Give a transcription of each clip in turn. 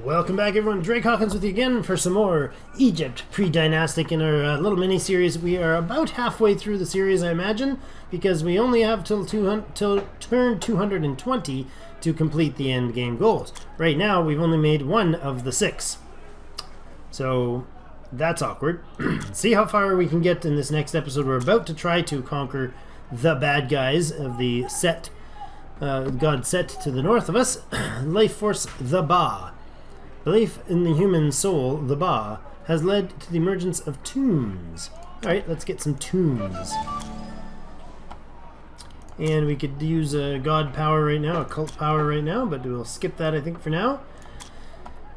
Welcome back, everyone. Drake Hawkins with you again for some more Egypt Pre-Dynastic in our little mini-series. We are about halfway through the series, I imagine, because we only have till turn 220 to complete the end game goals. Right now, we've only made one of the 6. So, that's awkward. See how far we can get in this next episode. We're about to try to conquer the bad guys of the Set, god Set to the north of us. Life force, the Ba. Belief in the human soul, the Ba, has led to the emergence of tombs. Alright, let's get some tombs. And we could use a god power right now, a cult power right now, but we'll skip that, I think, for now.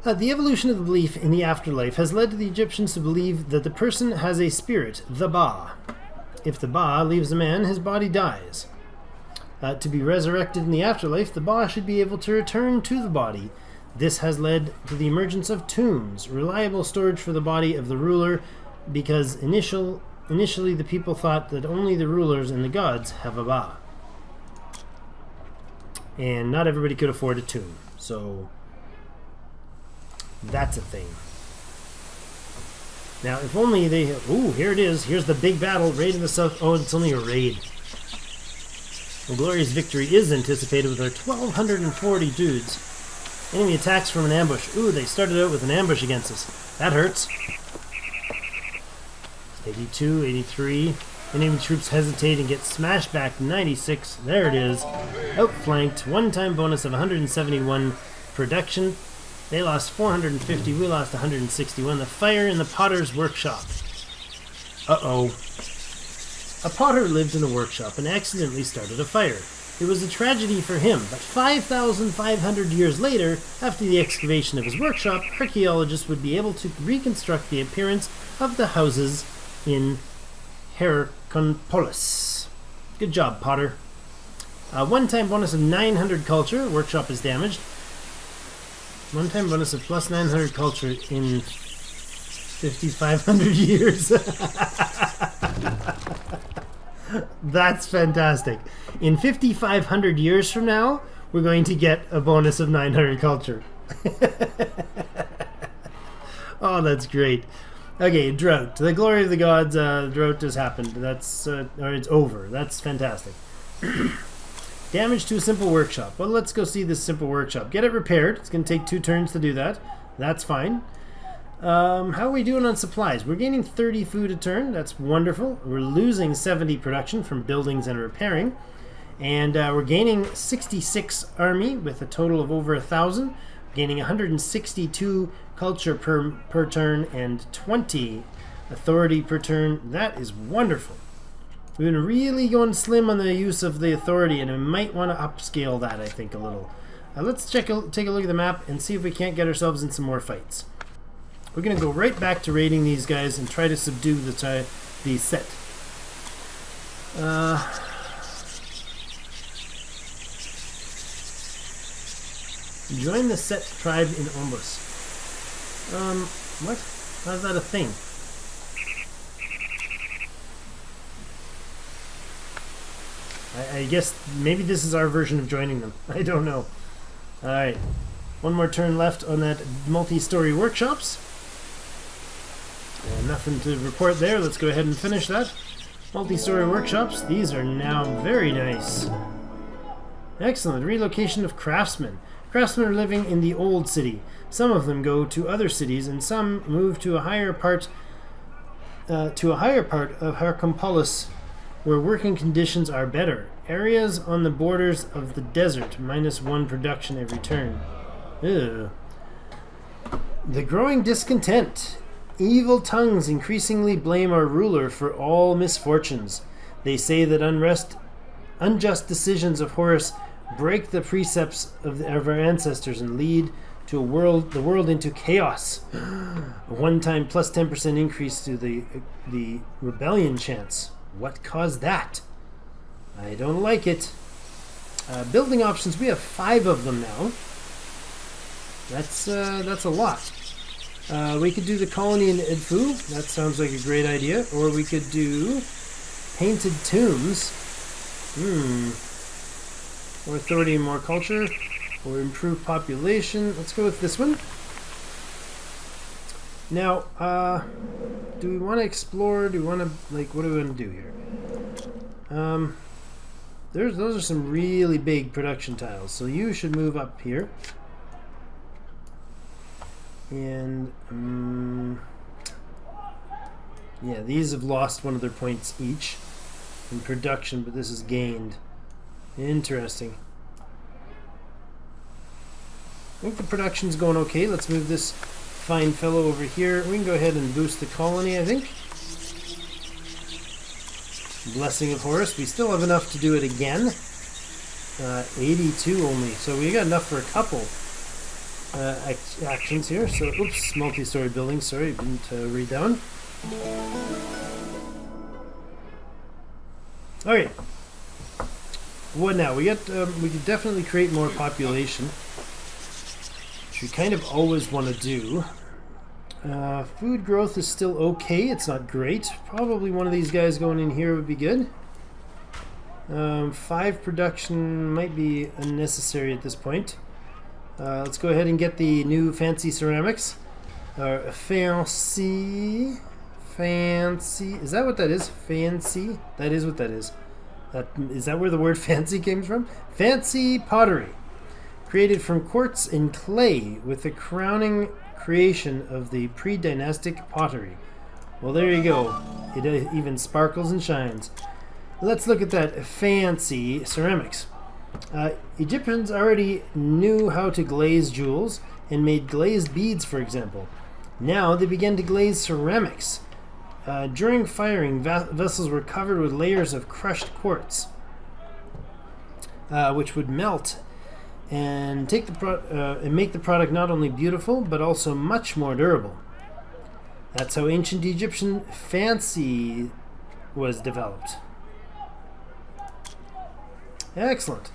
The evolution of the belief in the afterlife has led to the Egyptians to believe that the person has a spirit, the Ba. If the Ba leaves a man, his body dies. To be resurrected in the afterlife, the Ba should be able to return to the body. This has led to the emergence of tombs, reliable storage for the body of the ruler, because initially the people thought that only the rulers and the gods have a Ba. And not everybody could afford a tomb, so that's a thing. Now, if only they... Ooh, here it is. Here's the big battle. Raid in the south. Oh, it's only a raid. Well, Glorious Victory is anticipated with our 1,240 dudes. Enemy attacks from an ambush. Ooh, they started out with an ambush against us. That hurts. 82, 83. Enemy troops hesitate and get smashed back. 96. There it is. Outflanked. One-time bonus of 171 production. They lost 450. We lost 161. The fire in the potter's workshop. Uh-oh. A potter lived in a workshop and accidentally started a fire. It was a tragedy for him, but 5,500 years later, after the excavation of his workshop, archaeologists would be able to reconstruct the appearance of the houses in Heracleopolis. Good job, Potter. A one-time bonus of 900 culture. Workshop is damaged. One-time bonus of plus 900 culture in 5,500 years. That's fantastic. In 5,500 years from now, we're going to get a bonus of 900 culture. Oh, that's great. Okay, drought. The glory of the gods, drought has happened. That's, or it's over. That's fantastic. Damage to a simple workshop. Well, let's go see this simple workshop. Get it repaired. It's going to take 2 turns to do that. That's fine. How are we doing on supplies? We're gaining 30 food a turn. That's wonderful. We're losing 70 production from buildings and repairing. And we're gaining 66 army with a total of over 1,000. Gaining 162 culture per turn and 20 authority per turn. That is wonderful. We've been really going slim on the use of the authority, and we might want to upscale that, I think, a little. Let's take a look at the map and see if we can't get ourselves in some more fights. We're going to go right back to raiding these guys and try to subdue the Set. Join the Set tribe in Ombus. What? How's that a thing? I guess maybe this is our version of joining them. I don't know. Alright. One more turn left on that multi-story workshops. Nothing to report there. Let's go ahead and finish that. Multi-story workshops. These are now very nice. Excellent. Relocation of craftsmen. Craftsmen are living in the old city. Some of them go to other cities, and some move to a higher part of Heracleopolis, where working conditions are better. Areas on the borders of the desert, -1 production every turn. Ew. The growing discontent. Evil tongues increasingly blame our ruler for all misfortunes. They say that unjust decisions of Horus break the precepts of our ancestors and lead to the world into chaos. A one-time plus 10% increase to the rebellion chance. What caused that? I don't like it. Building options, we have 5 of them now. That's a lot. We could do the colony in Edfu. That sounds like a great idea. Or we could do painted tombs. More authority and more culture. Or improved population. Let's go with this one. Now, do we want to explore? Do we want to, like, what do we want to do here? Those are some really big production tiles, so you should move up here. And, yeah, these have lost one of their points each in production, but this is gained. Interesting. I think the production's going okay. Let's move this fine fellow over here. We can go ahead and boost the colony, I think. Blessing of Horus. We still have enough to do it again. 82 only. So we got enough for a couple actions here. So, oops, multi-story building. Sorry, didn't read that one. Alright. What now? We could definitely create more population, which we kind of always want to do. Food growth is still okay. It's not great. Probably one of these guys going in here would be good. 5 production might be unnecessary at this point. Let's go ahead and get the new fancy ceramics. Fancy. Is that what that is? Fancy? That is what that is. Is that where the word fancy came from? Fancy pottery. Created from quartz and clay with the crowning creation of the pre-dynastic pottery. Well, there you go. It even sparkles and shines. Let's look at that fancy ceramics. Egyptians already knew how to glaze jewels and made glazed beads, for example. Now they began to glaze ceramics. During firing, vessels were covered with layers of crushed quartz, which would melt and take and make the product not only beautiful but also much more durable. That's how ancient Egyptian fancy was developed. Excellent.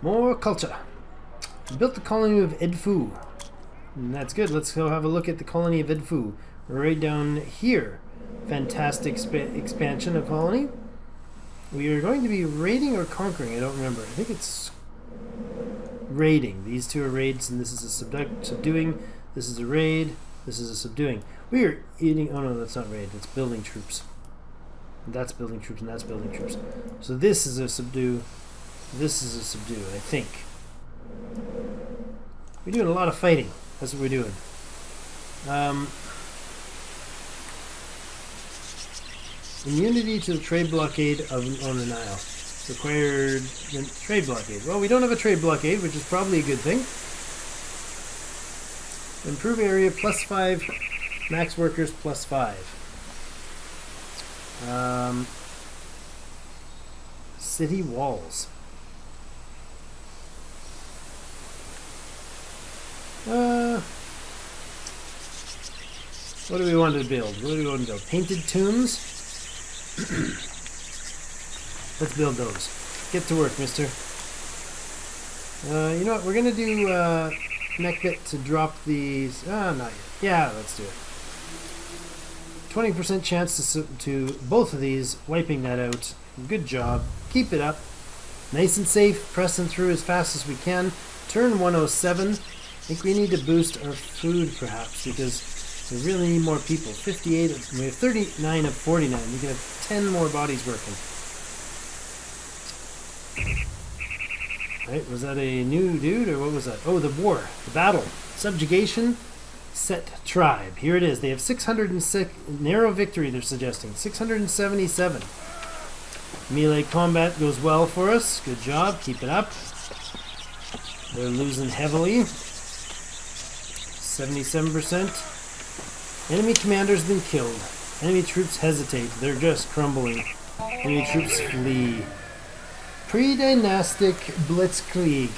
More culture. Built the colony of Edfu. And that's good. Let's go have a look at the colony of Edfu. Right down here. Fantastic expansion of colony. We are going to be raiding or conquering. I don't remember. I think it's raiding. These two are raids, and this is a subduing. This is a raid. This is a subduing. We are eating. Oh no, that's not raid. That's building troops. That's building troops, and that's building troops. So this is a subdue. This is a subdue, I think. We're doing a lot of fighting. That's what we're doing. Immunity to the trade blockade on the Nile. Required trade blockade. Well, we don't have a trade blockade, which is probably a good thing. Improve area +5. Max workers +5. City walls. What do we want to build? What do we want to build? Painted tombs? Let's build those. Get to work, mister. You know what? We're going to do neckbit to drop these. Not yet. Yeah, let's do it. 20% chance to both of these, wiping that out. Good job. Keep it up. Nice and safe. Pressing through as fast as we can. Turn 107. I think we need to boost our food, perhaps, because we really need more people. 58. We have 39 of 49. We can have 10 more bodies working. Right, was that a new dude, or what was that? Oh, the war. The battle. Subjugation. Set tribe. Here it is. They have 606. Narrow victory, they're suggesting. 677. Melee combat goes well for us. Good job. Keep it up. They're losing heavily. 77%. Enemy commander's been killed. Enemy troops hesitate. They're just crumbling. Enemy troops flee. Pre-Dynastic Blitzkrieg.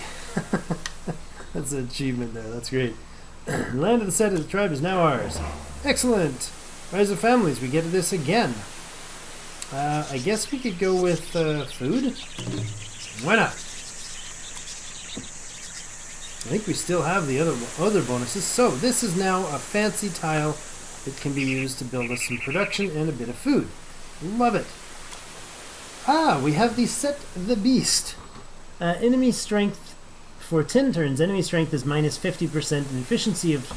That's an achievement there. That's great. Land of the set of the tribe is now ours. Excellent. Rise of families. We get to this again. I guess we could go with food. Why not? I think we still have the other bonuses. So this is now a fancy tile that can be used to build us some production and a bit of food. Love it. We have the set the beast. Enemy strength For 10 turns, enemy strength is minus 50% and efficiency of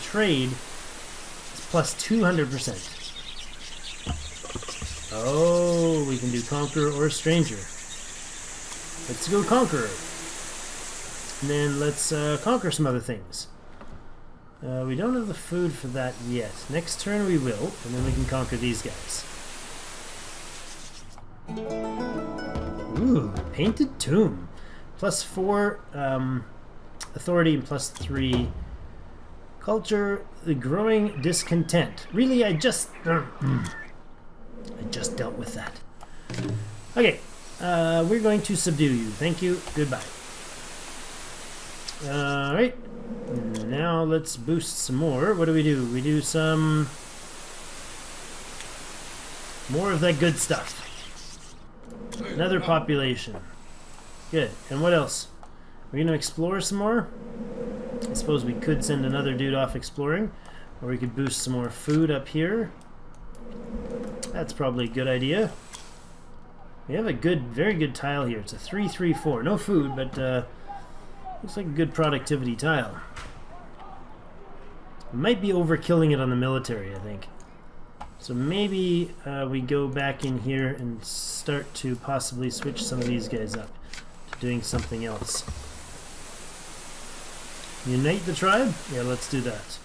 trade is plus 200%. Oh, we can do Conqueror or Stranger. Let's go Conqueror. And then let's conquer some other things. We don't have the food for that yet. Next turn we will, and then we can conquer these guys. Ooh, Painted Tomb. Plus 4 authority and plus 3 culture. The growing discontent. Really, I just dealt with that. Okay, we're going to subdue you. Thank you. Goodbye. Alright. Now let's boost some more. What do? We do some more of that good stuff. Another population. Good. And what else? We're going to explore some more? I suppose we could send another dude off exploring. Or we could boost some more food up here. That's probably a good idea. We have a very good tile here. It's a 3-3-4. No food, but looks like a good productivity tile. We might be overkilling it on the military, I think. So maybe we go back in here and start to possibly switch some of these guys up to doing something else. Unite the tribe? Yeah, let's do that.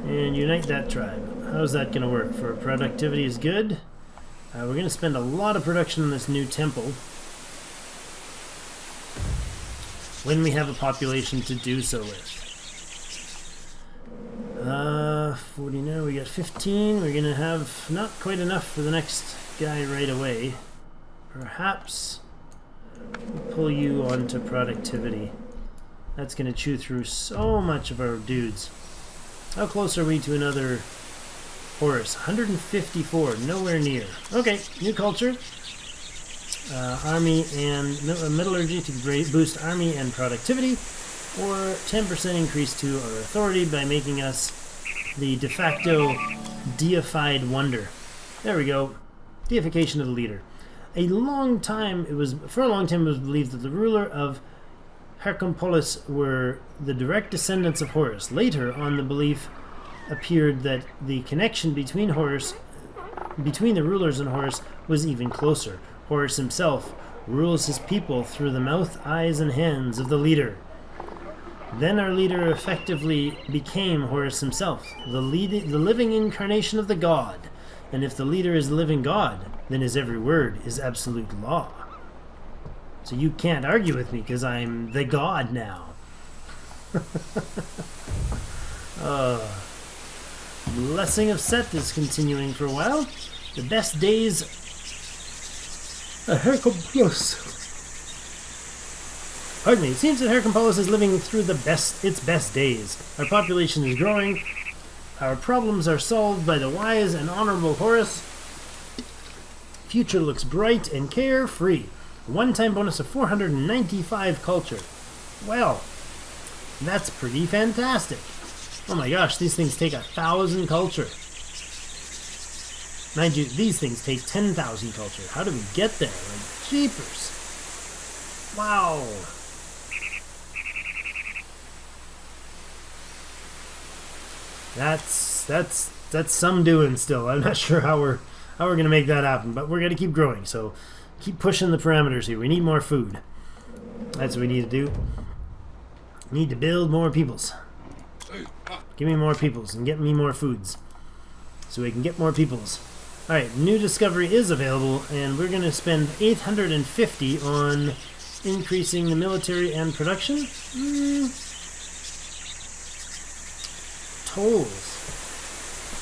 And unite that tribe. How's that going to work? For productivity is good. We're going to spend a lot of production on this new temple when we have a population to do so with. 49, we got 15. We're going to have not quite enough for the next guy right away. Perhaps we'll pull you onto productivity. That's going to chew through so much of our dudes. How close are we to another Horus? 154, nowhere near. Okay, new culture. Army and metallurgy to boost army and productivity, or 10% increase to our authority by making us the de facto deified wonder. There we go. Deification of the leader. For a long time it was believed that the ruler of Heracompolis were the direct descendants of Horus. Later on, the belief appeared that the connection between the rulers and Horus was even closer. Horus himself rules his people through the mouth, eyes, and hands of the leader. Then our leader effectively became Horus himself, the living incarnation of the god. And if the leader is the living god, then his every word is absolute law. So you can't argue with me because I'm the god now. Blessing of Set is continuing for a while. The best days Heracompolis. Pardon me. It seems that Heracompolis is living through its best days. Our population is growing. Our problems are solved by the wise and honorable Horus. Future looks bright and carefree. One-time bonus of 495 culture. Well, that's pretty fantastic. Oh my gosh, these things take 1,000 culture. Mind you, these things take 10,000 culture. How do we get there? Like, jeepers. Wow. That's some doing still. I'm not sure how we're gonna make that happen, but we're gonna keep growing. So keep pushing the parameters here. We need more food. That's what we need to do. We need to build more peoples. Give me more peoples and get me more foods, so we can get more peoples. All right, new discovery is available, and we're gonna spend 850 on increasing the military and production. Tolls.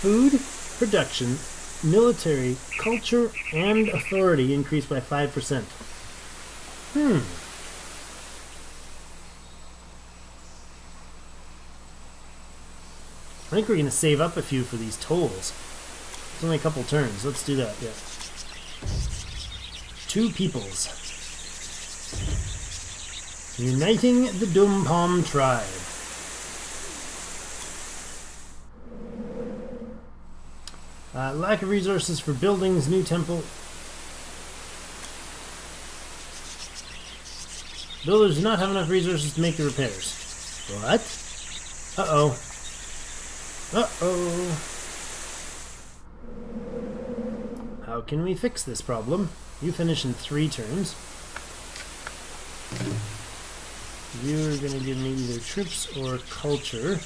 Food, production, military, culture, and authority increased by 5%. I think we're going to save up a few for these tolls. It's only a couple turns. Let's do that, yeah. 2 peoples. Uniting the Dumpom tribe. Lack of resources for buildings, new temple. Builders do not have enough resources to make the repairs. What? Uh-oh. Uh-oh. How can we fix this problem? You finish in 3 turns. You're going to give me either troops or culture.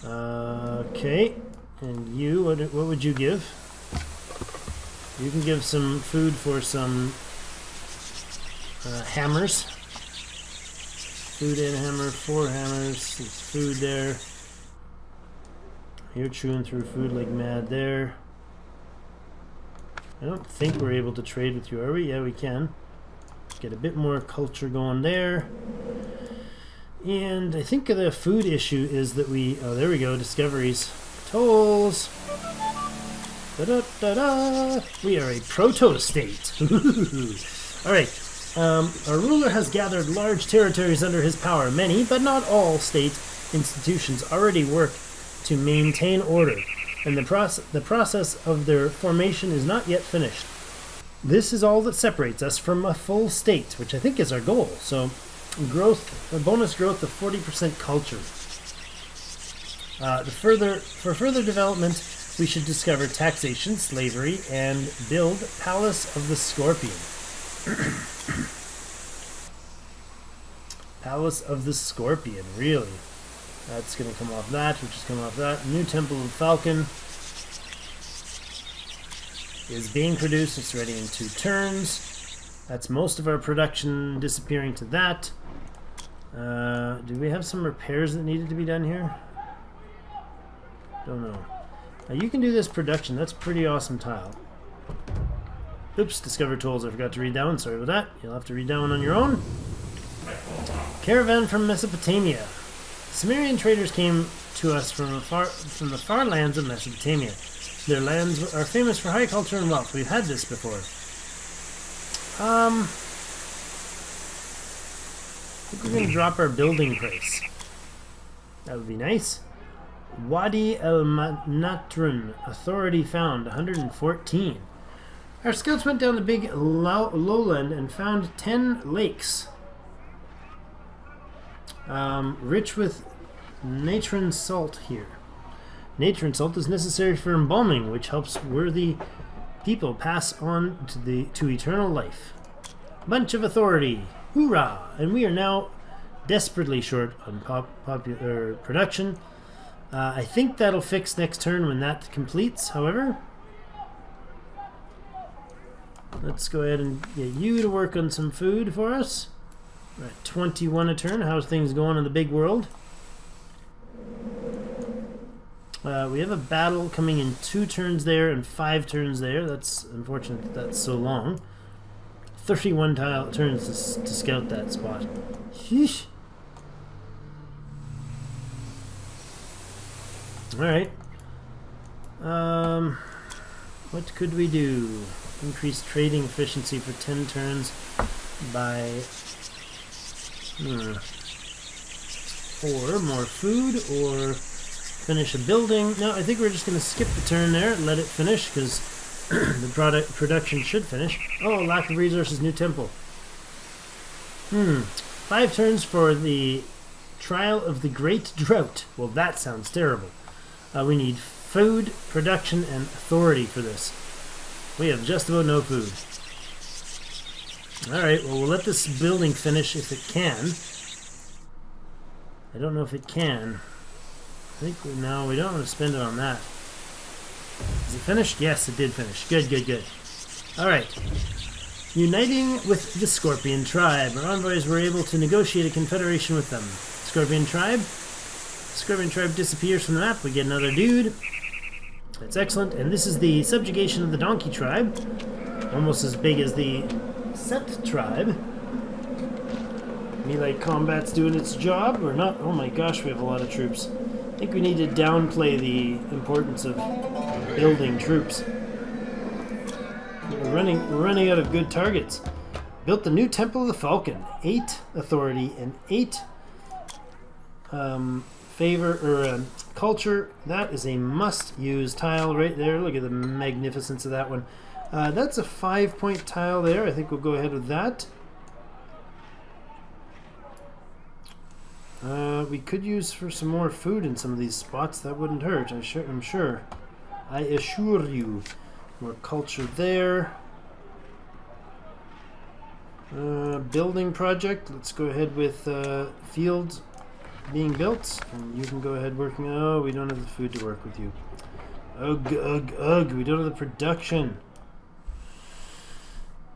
Okay. And you, what would you give? You can give some food for some hammers. Food and hammer, 4 hammers. There's food there. You're chewing through food like mad there. I don't think we're able to trade with you, are we? Yeah, we can. Get a bit more culture going there. And I think the food issue is that we... Oh, there we go. Discoveries. Tolls. Da-da-da-da. We are a proto-state. Alright. Our ruler has gathered large territories under his power. Many, but not all, state institutions already work to maintain order, and the process of their formation is not yet finished. This is all that separates us from a full state, which I think is our goal. So, a bonus growth of 40% culture. For further development, we should discover taxation, slavery, and build Palace of the Scorpion. Palace of the Scorpion, really. That's going to come off that, which is coming off that. New Temple of Falcon is being produced. It's ready in 2 turns. That's most of our production disappearing to that. Do we have some repairs that needed to be done here? Don't know. You can do this production. That's a pretty awesome tile. Oops, discover tools. I forgot to read that one. Sorry about that. You'll have to read that one on your own. Caravan from Mesopotamia. Sumerian traders came to us from the far lands of Mesopotamia. Their lands are famous for high culture and wealth. We've had this before. I think we're going to drop our building price. That would be nice. Wadi el-Natrun, authority found, 114. Our scouts went down the big lowland and found 10 lakes. Rich with natron salt here. Natron salt is necessary for embalming, which helps worthy people pass on to eternal life. Bunch of authority. Hoorah! And we are now desperately short on popular production. I think that'll fix next turn when that completes, however. Let's go ahead and get you to work on some food for us. We're at 21 a turn. How's things going in the big world? We have a battle coming in 2 turns there and 5 turns there. That's unfortunate that that's so long. 31 turns to scout that spot. Sheesh. Alright. What could we do? Increase trading efficiency for 10 turns by... Or more food, or finish a building. No, I think we're just going to skip the turn there and let it finish, because the production should finish. Oh, lack of resources, new temple. 5 turns for the trial of the Great Drought. Well, that sounds terrible. We need food, production, and authority for this. We have just about no food. Alright, well, we'll let this building finish if it can. I don't know if it can. I think we don't want to spend it on that. Is it finished? Yes, it did finish. Good, good, good. Alright. Uniting with the Scorpion tribe. Our envoys were able to negotiate a confederation with them. Scorpion tribe. Scorpion tribe disappears from the map. We get another dude. That's excellent. And this is the subjugation of the Donkey tribe. Almost as big as the Set tribe. Melee combat's doing its job, or not? Oh my gosh, we have a lot of troops. I think we need to downplay the importance of building troops. We're running out of good targets. Built the new Temple of the Falcon. 8 authority and 8 favor or culture. That is a must-use tile right there. Look at the magnificence of that one. That's a 5-point tile there. I think we'll go ahead with that. We could use for some more food in some of these spots. That wouldn't hurt, I'm sure. I assure you. More culture there. Building project. Let's go ahead with fields being built. And you can go ahead working. Oh, we don't have the food to work with you. Ugh, ugh, ugh. We don't have the production.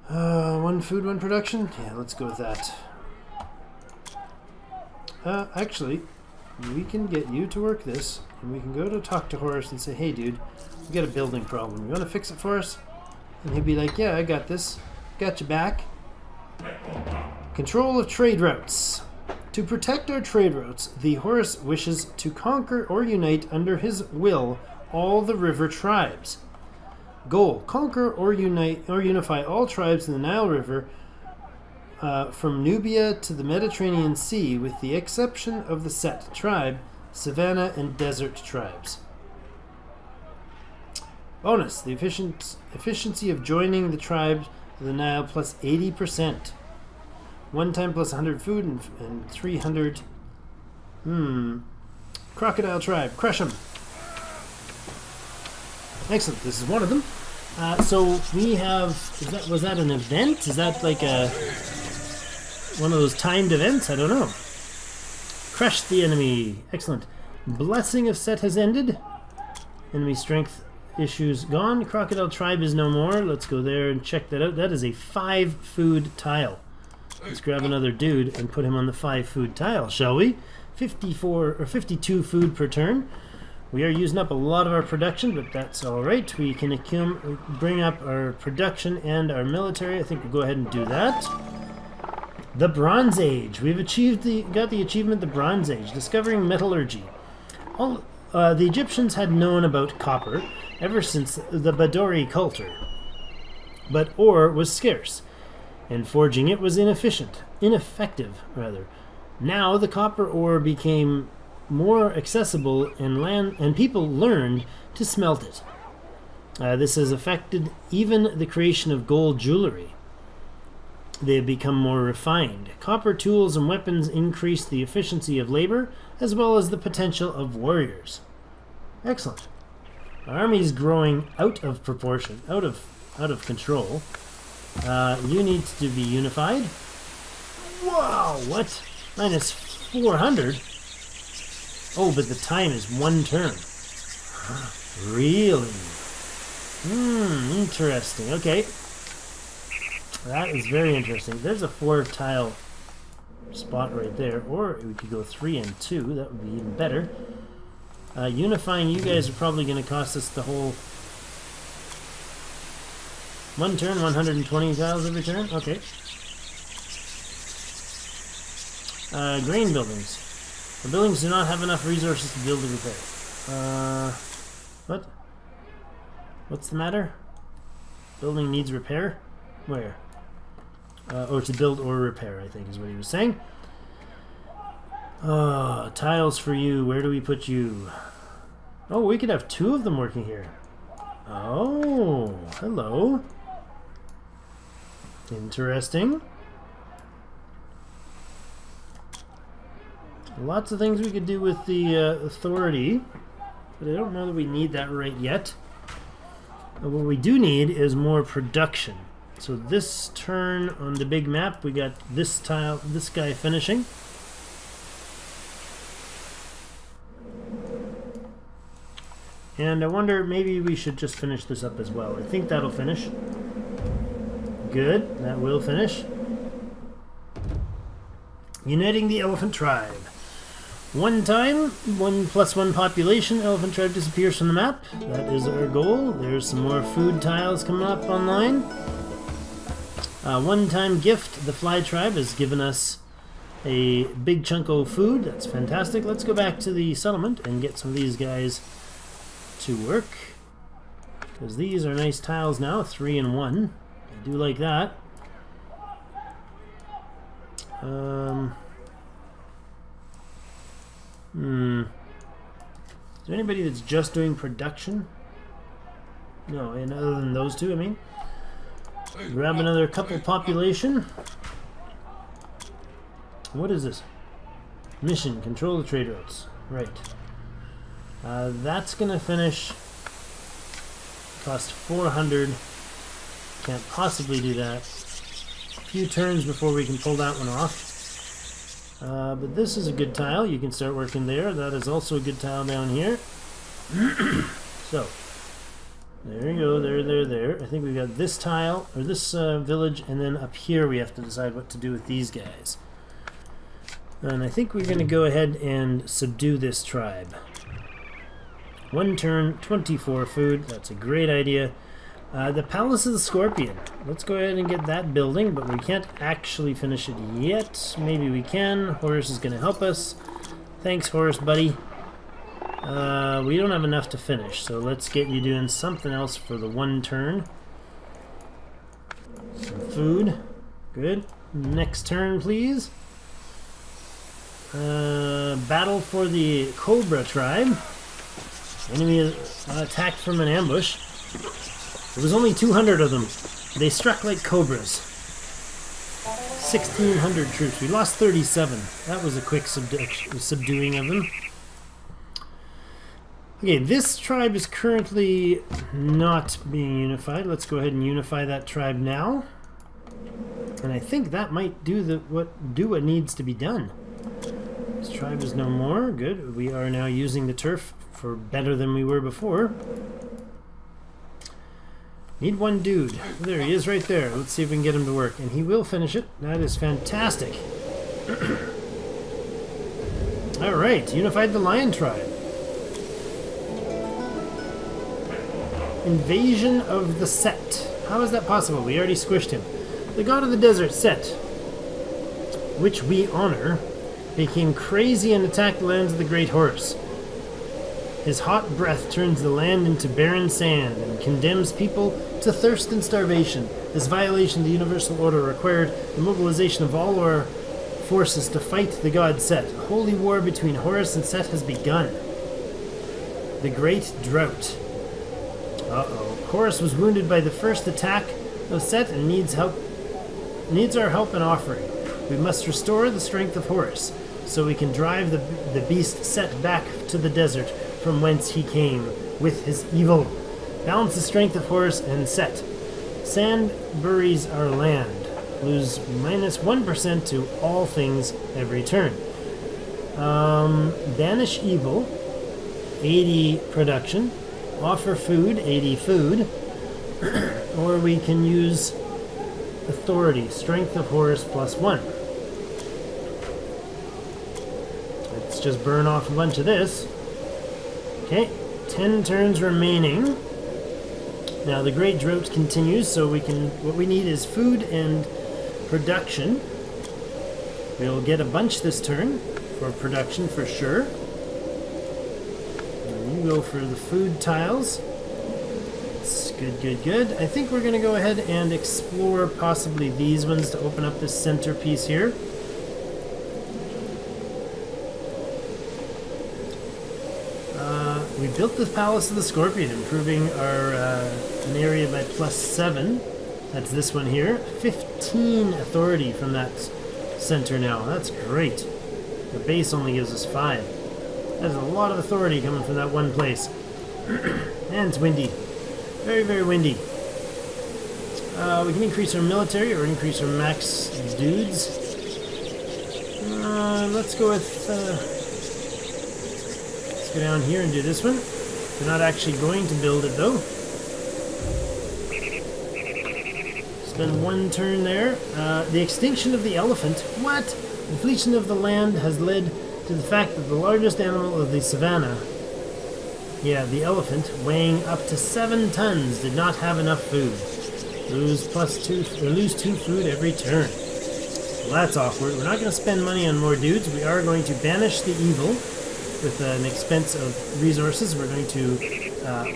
One food, one production? Yeah, let's go with that. Actually, we can get you to work this, and we can go to talk to Horace and say, hey dude, we got a building problem. You want to fix it for us? And he'd be like, yeah, I got this. Got you back. Control of trade routes. To protect our trade routes, the Horace wishes to conquer or unite under his will all the river tribes. Goal: conquer or unify all tribes in the Nile River from Nubia to the Mediterranean Sea, with the exception of the Set tribe, Savannah, and Desert tribes. Bonus: the efficiency of joining the tribes of the Nile plus 80%. One time plus 100 food and 300. Crocodile tribe, crush them. Excellent. This is one of them. So we have. Was that an event? Is that like one of those timed events? I don't know. Crush the enemy. Excellent. Blessing of Set has ended. Enemy strength issues gone. Crocodile tribe is no more. Let's go there and check that out. That is a 5 food tile. Let's grab another dude and put him on the 5 food tile, shall we? 54 or 52 food per turn. We are using up a lot of our production, but that's all right. We can bring up our production and our military. I think we'll go ahead and do that. The Bronze Age. We've got the achievement, the Bronze Age, discovering metallurgy. The Egyptians had known about copper ever since the Badori culture, but ore was scarce, and forging it was ineffective. Now the copper ore became more accessible, and people learned to smelt it. This has affected even the creation of gold jewelry. They have become more refined. Copper tools and weapons increase the efficiency of labor as well as the potential of warriors. Excellent. Our army is growing out of proportion, out of control. You need to be unified. Wow, what? Minus 400? Oh, but the time is 1 turn. Really? Interesting. Okay. That is very interesting. There's a 4 tile spot right there. Or we could go 3 and 2. That would be even better. Unifying you guys are probably going to cost us the whole 1 turn, 120 tiles every turn. Okay. Grain buildings. The buildings do not have enough resources to build and repair. What? What's the matter? Building needs repair? Where? Or to build or repair, I think is what he was saying. Tiles for you. Where do we put you? Oh, we could have 2 of them working here. Oh, hello. Interesting. Lots of things we could do with the authority, but I don't know that we need that right yet. What we do need is more production. So this turn on the big map, we got this guy finishing. And I wonder, maybe we should just finish this up as well. I think that'll finish. Good, that will finish. Uniting the elephant tribe. 1 time, 1+1 population, elephant tribe disappears from the map. That is our goal. There's some more food tiles coming up online. 1 time gift, the fly tribe has given us a big chunk of food. That's fantastic. Let's go back to the settlement and get some of these guys to work. Because these are nice tiles now, 3 and 1. I do like that. Is there anybody that's just doing production? No, and other than those 2, I mean. Grab another couple population. What is this? Mission, control the trade routes. Right. That's gonna finish. Cost 400. Can't possibly do that. A few turns before we can pull that one off. But this is a good tile. You can start working there. That is also a good tile down here. So, there you go. There. I think we've got this tile, or this village, and then up here we have to decide what to do with these guys. And I think we're going to go ahead and subdue this tribe. 1 turn, 24 food. That's a great idea. The Palace of the Scorpion. Let's go ahead and get that building, but we can't actually finish it yet. Maybe we can. Horace is going to help us. Thanks, Horace, buddy. We don't have enough to finish, so let's get you doing something else for the 1 turn. Some food. Good. Next turn, please. Battle for the Cobra tribe. Enemy attacked from an ambush. There was only 200 of them. They struck like cobras. 1,600 troops. We lost 37. That was a quick subduing of them. Okay, this tribe is currently not being unified. Let's go ahead and unify that tribe now. And I think that might do what needs to be done. This tribe is no more. Good. We are now using the turf for better than we were before. Need 1 dude. There he is right there. Let's see if we can get him to work. And he will finish it. That is fantastic. Alright, unified the lion tribe. Invasion of the Set. How is that possible? We already squished him. The god of the desert, Set, which we honor, became crazy and attacked the lands of the great horse. His hot breath turns the land into barren sand and condemns people to thirst and starvation. This violation of the universal order required the mobilization of all our forces to fight the god Set. A holy war between Horus and Set has begun. The Great Drought. Uh-oh. Horus was wounded by the first attack of Set and needs our help and offering. We must restore the strength of Horus, so we can drive the beast Set back to the desert from whence he came with his evil. Balance the strength of Horus and Set. Sand buries our land. Lose -1% to all things every turn. Banish evil. 80 production. Offer food. 80 food. Or we can use authority. Strength of Horus +1. Let's just burn off a bunch of this. Okay, 10 turns remaining. Now the Great Drought continues, so what we need is food and production. We'll get a bunch this turn for production for sure. And you go for the food tiles. It's good. I think we're going to go ahead and explore possibly these ones to open up this centerpiece here. We built the Palace of the Scorpion, improving our an area by +7. That's this one here. 15 authority from that center now. That's great. The base only gives us 5. That's a lot of authority coming from that one place. And it's windy. Very, very windy. We can increase our military or increase our max dudes. Let's go with... Let's go down here and do this one. We're not actually going to build it though. Spend 1 turn there. The extinction of the elephant. What? Depletion of the land has led to the fact that the largest animal of the savannah, the elephant, weighing up to 7 tons, did not have enough food. Lose 2 food every turn. Well, that's awkward. We're not going to spend money on more dudes. We are going to banish the evil with an expense of resources. We're going to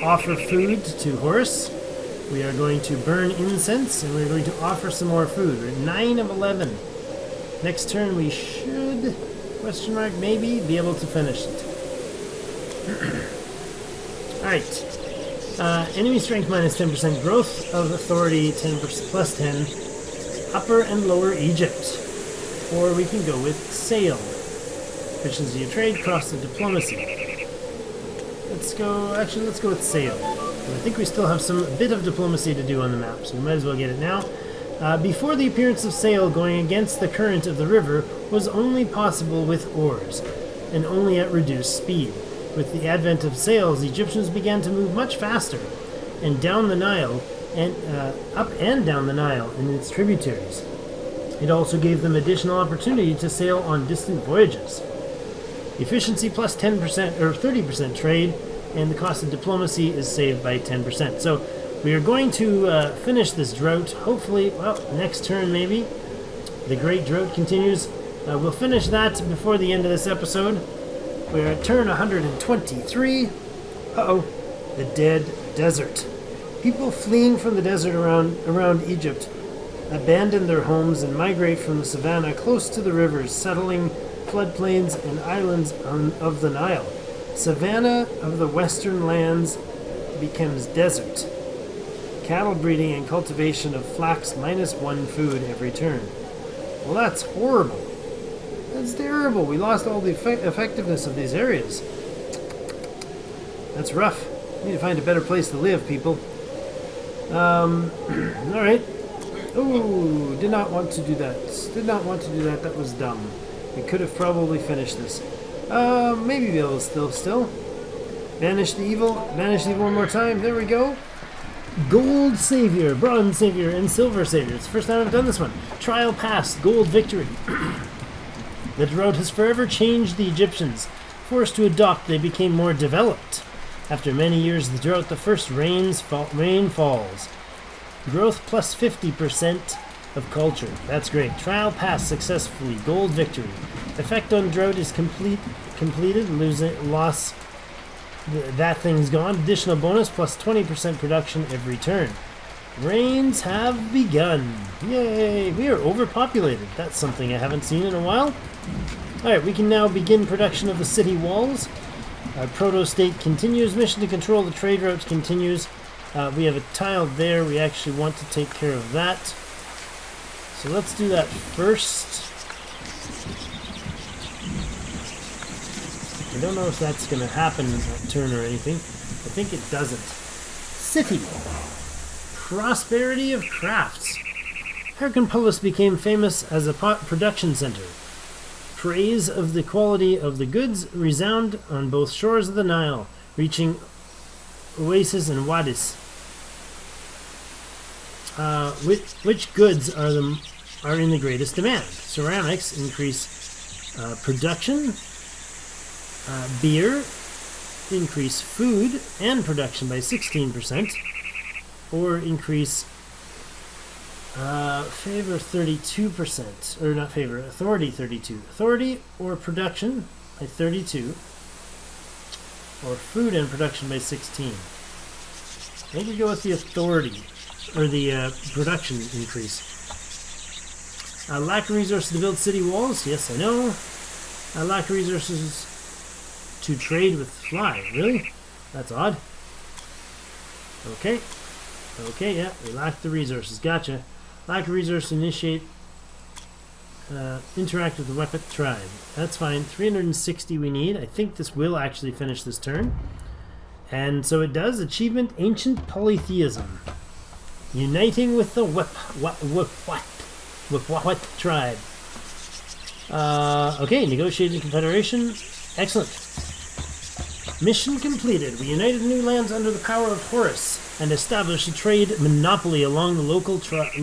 offer food to Horus. We are going to burn incense, and we're going to offer some more food. We're at 9 of 11. Next turn we should, maybe, be able to finish it. Alright. Enemy strength -10%. Growth of authority 10% +10. Upper and Lower Egypt. Or we can go with sail. Efficiency of trade, cost of diplomacy. Let's go with sail. I think we still have some bit of diplomacy to do on the map, so we might as well get it now. Before, the appearance of sail going against the current of the river was only possible with oars, and only at reduced speed. With the advent of sails, the Egyptians began to move much faster, and down the Nile, and up and down the Nile and its tributaries. It also gave them additional opportunity to sail on distant voyages. Efficiency plus 10% or 30% trade, and the cost of diplomacy is saved by 10%. So we are going to finish this drought, hopefully, well, next turn maybe. The Great Drought continues. We'll finish that before the end of this episode. We're at turn 123. Uh-oh, the Dead Desert. People fleeing from the desert around Egypt abandon their homes and migrate from the savannah close to the rivers, settling floodplains and islands of the Nile. Savannah of the western lands becomes desert. Cattle breeding and cultivation of flax -1 food every turn. Well, that's horrible. That's terrible. We lost all the effectiveness of these areas. That's rough. We need to find a better place to live, people. Alright. Ooh, did not want to do that. Did not want to do that. That was dumb. We could have probably finished this. Maybe be able to still. Banish the evil. Banish the evil one more time. There we go. Gold Savior, Bronze Savior, and Silver Savior. It's the first time I've done this one. Trial passed. Gold victory. The drought has forever changed the Egyptians. Forced to adopt, they became more developed. After many years of the drought, the first rain falls. Growth plus 50% of culture. That's great. Trial passed successfully. Gold victory. Effect on drought is completed. Loss. That thing's gone. Additional bonus plus 20% production every turn. Rains have begun. Yay! We are overpopulated. That's something I haven't seen in a while. Alright, we can now begin production of the city walls. Our proto-state continues. Mission to control the trade routes continues. We have a tile there. We actually want to take care of that. So let's do that first. I don't know if that's going to happen that turn or anything. I think it doesn't. City. Prosperity of crafts. Heracleopolis became famous as a production center. Praise of the quality of the goods resound on both shores of the Nile, reaching oases and wadis. Which goods are in the greatest demand? Ceramics increase production. Beer increase food and production by 16%, or increase favor 32%, or not favor, authority 32. Authority or production by 32, or food and production by 16. I think we go with the authority, or the production increase. Lack of resources to build city walls. Yes, I know. Lack of resources to trade with fly. Really? That's odd. Okay. Okay, yeah, we lack the resources. Gotcha. Lack of resources to initiate. Interact with the weapon tribe. That's fine. 360 we need. I think this will actually finish this turn. And so it does. Achievement, Ancient Polytheism. Uniting with the what tribe. Okay, negotiating confederation. Excellent. Mission completed. We united new lands under the power of Horus and established a trade monopoly along the local tribes.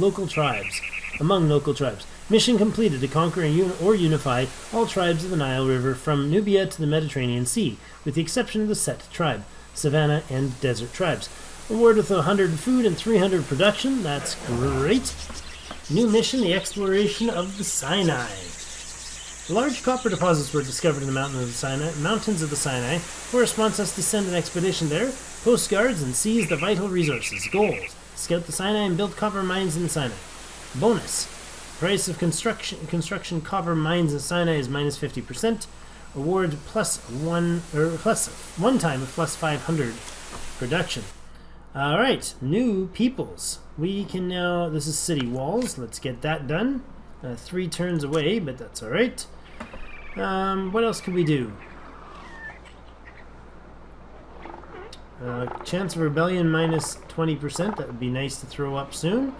Mission completed to conquer or unify all tribes of the Nile River from Nubia to the Mediterranean Sea, with the exception of the Set tribe, Savannah, and Desert tribes. Award with 100 food and 300 production. That's great. New mission, the exploration of the Sinai. Large copper deposits were discovered in the mountains of the Sinai. Horus wants us to send an expedition there, post guards, and seize the vital resources. Goals: scout the Sinai and build copper mines in the Sinai. Bonus: price of construction copper mines in Sinai is minus 50%. Award plus one time of plus 500 production. All right, new peoples. We can now. This is city walls. Let's get that done. 3 turns away, but that's all right. What else could we do? Chance of rebellion minus 20%. That would be nice to throw up soon.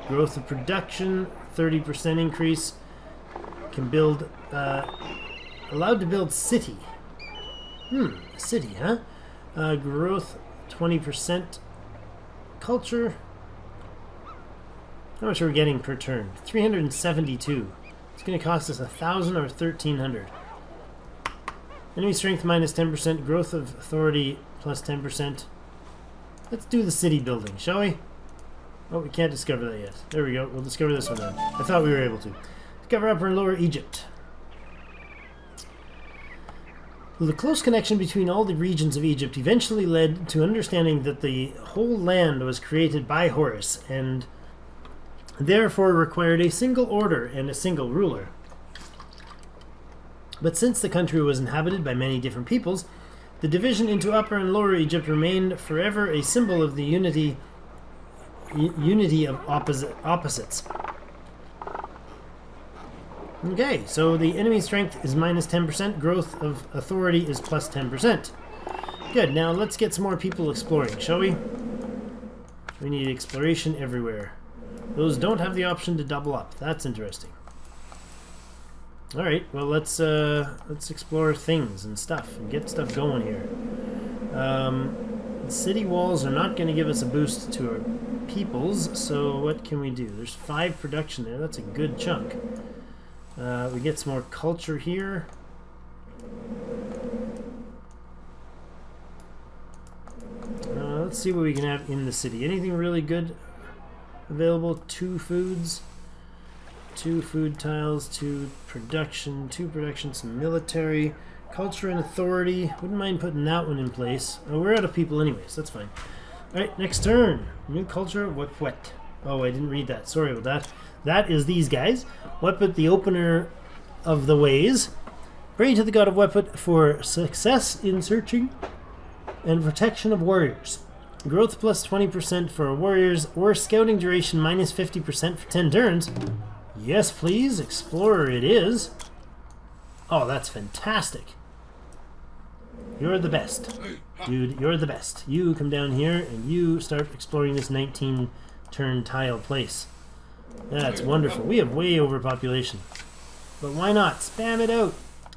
Growth of production, 30% increase. Can build, allowed to build city. A city, huh? Growth, 20%. Culture. How much are we getting per turn? 372. It's going to cost us 1,000 or 1,300. Enemy strength minus 10%. Growth of authority plus 10%. Let's do the city building, shall we? Oh, we can't discover that yet. There we go. We'll discover this one then. I thought we were able to. Discover Upper and Lower Egypt. Well, the close connection between all the regions of Egypt eventually led to understanding that the whole land was created by Horus and therefore required a single order and a single ruler. But since the country was inhabited by many different peoples, the division into Upper and Lower Egypt remained forever a symbol of the unity of opposites. Okay, so the enemy strength is minus 10%, growth of authority is plus 10%. Good, now let's get some more people exploring, shall we? We need exploration everywhere. Those don't have the option to double up. That's interesting. Alright, well let's explore things and stuff and get stuff going here. The city walls are not going to give us a boost to our peoples, so what can we do? There's 5 production there, that's a good chunk. We get some more culture here. Let's see what we can have in the city. Anything really good available? 2 foods, 2 food tiles, 2 production, some military, culture and authority. Wouldn't mind putting that one in place. Oh, we're out of people anyways, that's fine. Alright, next turn. New culture, what? Oh, I didn't read that. Sorry about that. That is these guys. Weput, the opener of the ways. Pray to the god of Weput for success in searching and protection of warriors. Growth plus 20% for warriors, or scouting duration minus 50% for 10 turns. Yes, please. Explorer it is. Oh, that's fantastic. You're the best. Dude, you're the best. You come down here and you start exploring this 19-turn tile place. That's wonderful. We have way overpopulation. But why not? Spam it out.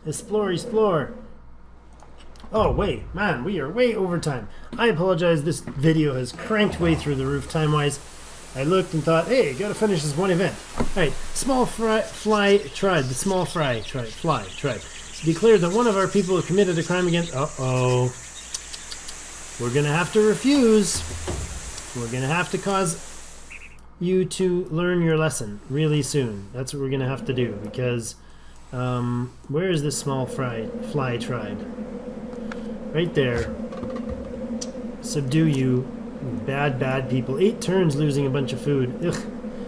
Explore. Oh, wait. Man, we are way over time. I apologize. This video has cranked way through the roof time-wise. I looked and thought, hey, gotta finish this one event. Alright, small fly tribe. The small fly tribe. Declared that one of our people committed a crime against... Uh-oh. We're gonna have to refuse. We're gonna have to cause you to learn your lesson really soon. That's what we're gonna have to do, because where is this small fly tribe? Right there. Subdue you, bad people. 8 turns losing a bunch of food. Ugh.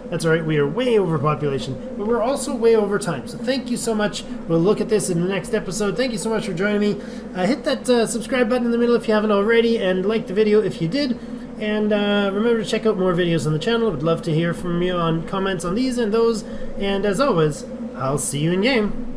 That's alright, we are way over population, but we're also way over time. So thank you so much. We'll look at this in the next episode. Thank you so much for joining me. Hit that subscribe button in the middle if you haven't already, and like the video if you did. And remember to check out more videos on the channel. I would love to hear from you on comments on these and those. And as always, I'll see you in game.